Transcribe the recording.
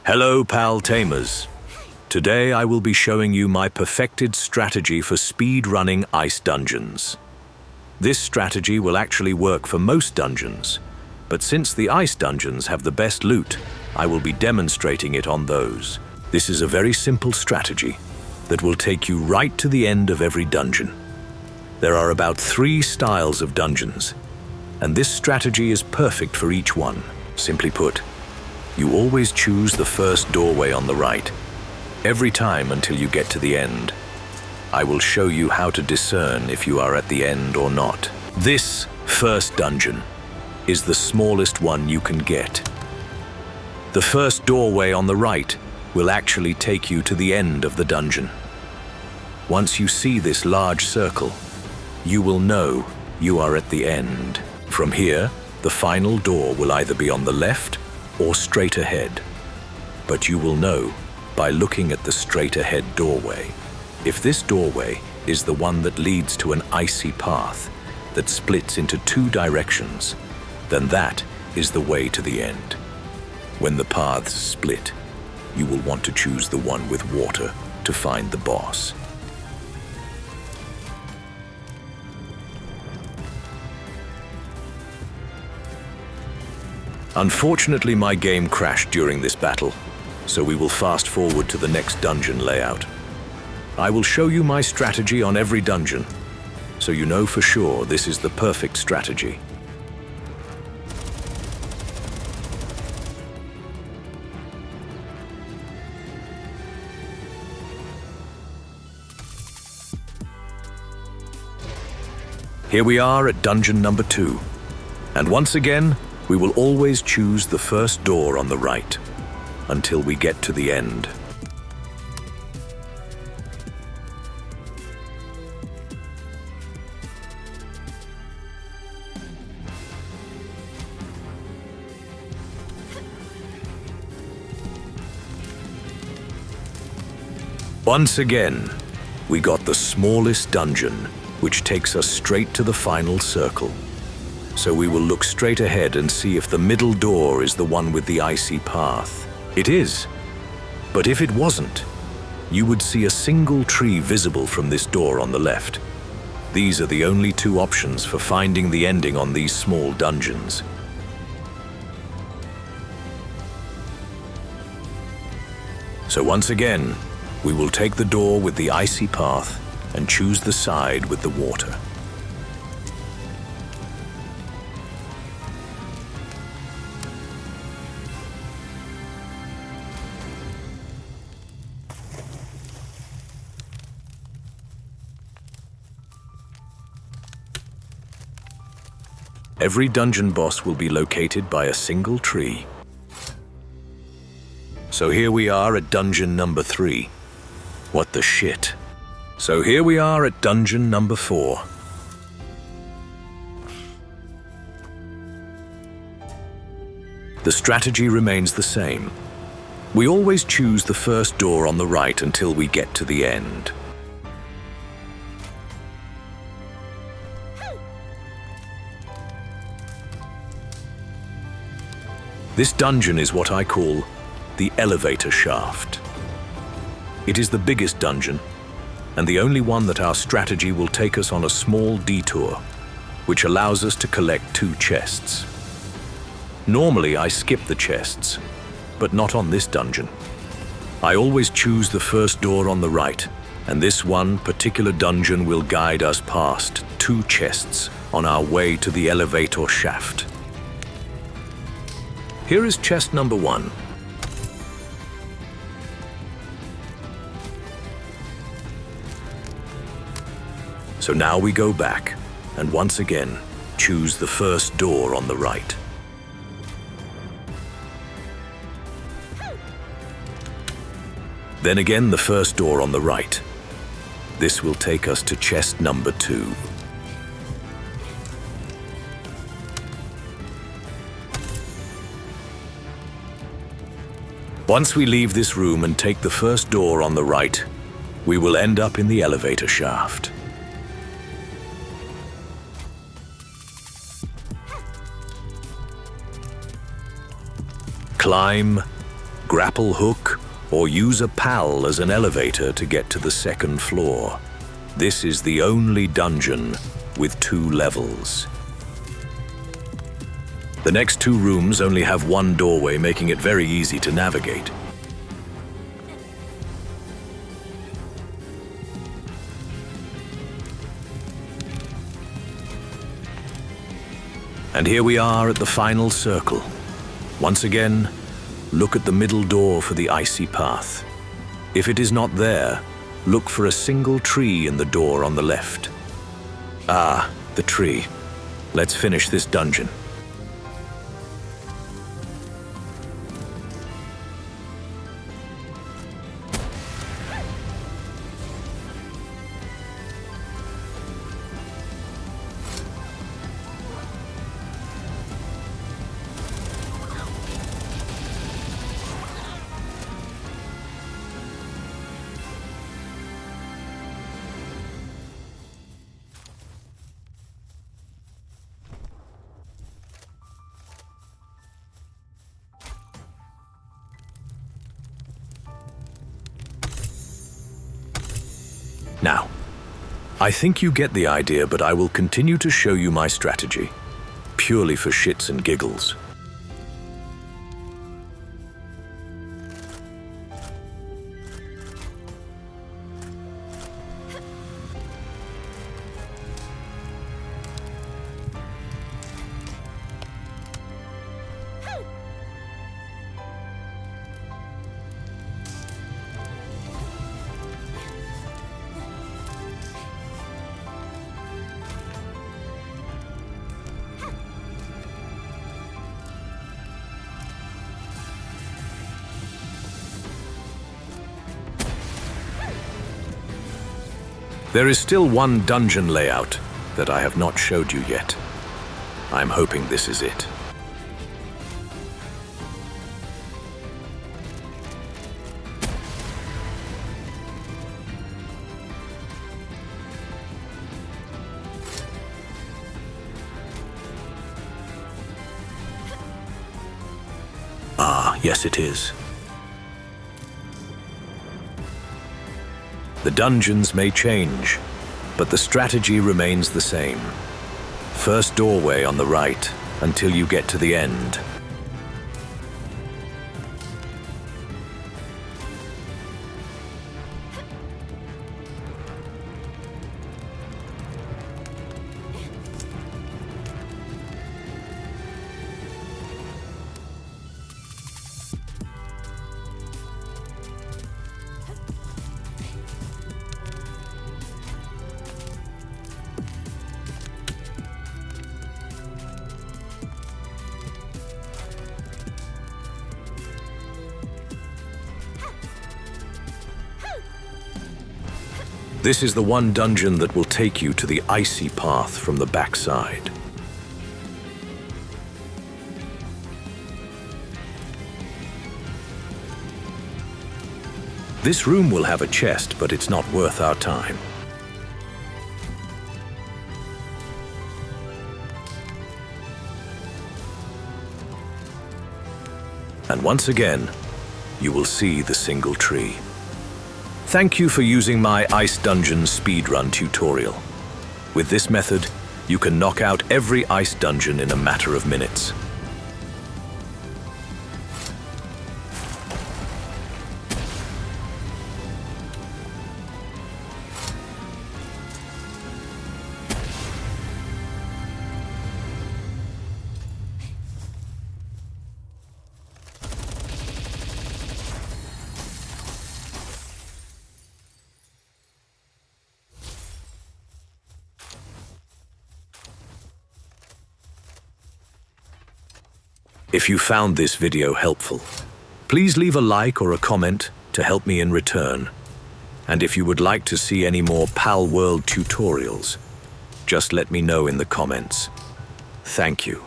Hello, pal tamers. Today I will be showing you my perfected strategy for speed-running ice dungeons. This strategy will actually work for most dungeons, but since the ice dungeons have the best loot, I will be demonstrating it on those. This is a very simple strategy that will take you right to the end of every dungeon. There are about 3 styles of dungeons, and this strategy is perfect for each one. Simply put, you always choose the first doorway on the right, every time until you get to the end. I will show you how to discern if you are at the end or not. This first dungeon is the smallest one you can get. The first doorway on the right will actually take you to the end of the dungeon. Once you see this large circle, you will know you are at the end. From here, the final door will either be on the left or straight ahead, but you will know by looking at the straight ahead doorway. If this doorway is the one that leads to an icy path that splits into 2 directions, then that is the way to the end. When the paths split, you will want to choose the one with water to find the boss. Unfortunately, my game crashed during this battle, so we will fast forward to the next dungeon layout. I will show you my strategy on every dungeon, so you know for sure this is the perfect strategy. Here we are at dungeon number 2, and once again, we will always choose the first door on the right until we get to the end. Once again, we got the smallest dungeon, which takes us straight to the final circle. So we will look straight ahead and see if the middle door is the one with the icy path. It is. But if it wasn't, you would see a single tree visible from this door on the left. These are the only 2 options for finding the ending on these small dungeons. So once again, we will take the door with the icy path and choose the side with the water. Every dungeon boss will be located by a single tree. So here we are at dungeon number 3. What the shit? So here we are at dungeon number 4. The strategy remains the same. We always choose the first door on the right until we get to the end. This dungeon is what I call the elevator shaft. It is the biggest dungeon, and the only one that our strategy will take us on a small detour, which allows us to collect 2 chests. Normally I skip the chests, but not on this dungeon. I always choose the first door on the right, and this one particular dungeon will guide us past 2 chests on our way to the elevator shaft. Here is chest number 1. So now we go back, and once again, choose the first door on the right. Then again the first door on the right. This will take us to chest number 2. Once we leave this room and take the first door on the right, we will end up in the elevator shaft. Climb, grapple hook, or use a pal as an elevator to get to the second floor. This is the only dungeon with 2 levels. The next 2 rooms only have 1 doorway, making it very easy to navigate. And here we are at the final circle. Once again, look at the middle door for the icy path. If it is not there, look for a single tree in the door on the left. Ah, the tree. Let's finish this dungeon. Now, I think you get the idea, but I will continue to show you my strategy, purely for shits and giggles. There is still one dungeon layout that I have not showed you yet. I'm hoping this is it. Ah, yes it is. The dungeons may change, but the strategy remains the same. First doorway on the right until you get to the end. This is the one dungeon that will take you to the icy path from the backside. This room will have a chest, but it's not worth our time. And once again, you will see the single tree. Thank you for using my Ice Dungeon speedrun tutorial. With this method, you can knock out every ice dungeon in a matter of minutes. If you found this video helpful, please leave a like or a comment to help me in return. And if you would like to see any more Palworld tutorials, just let me know in the comments. Thank you.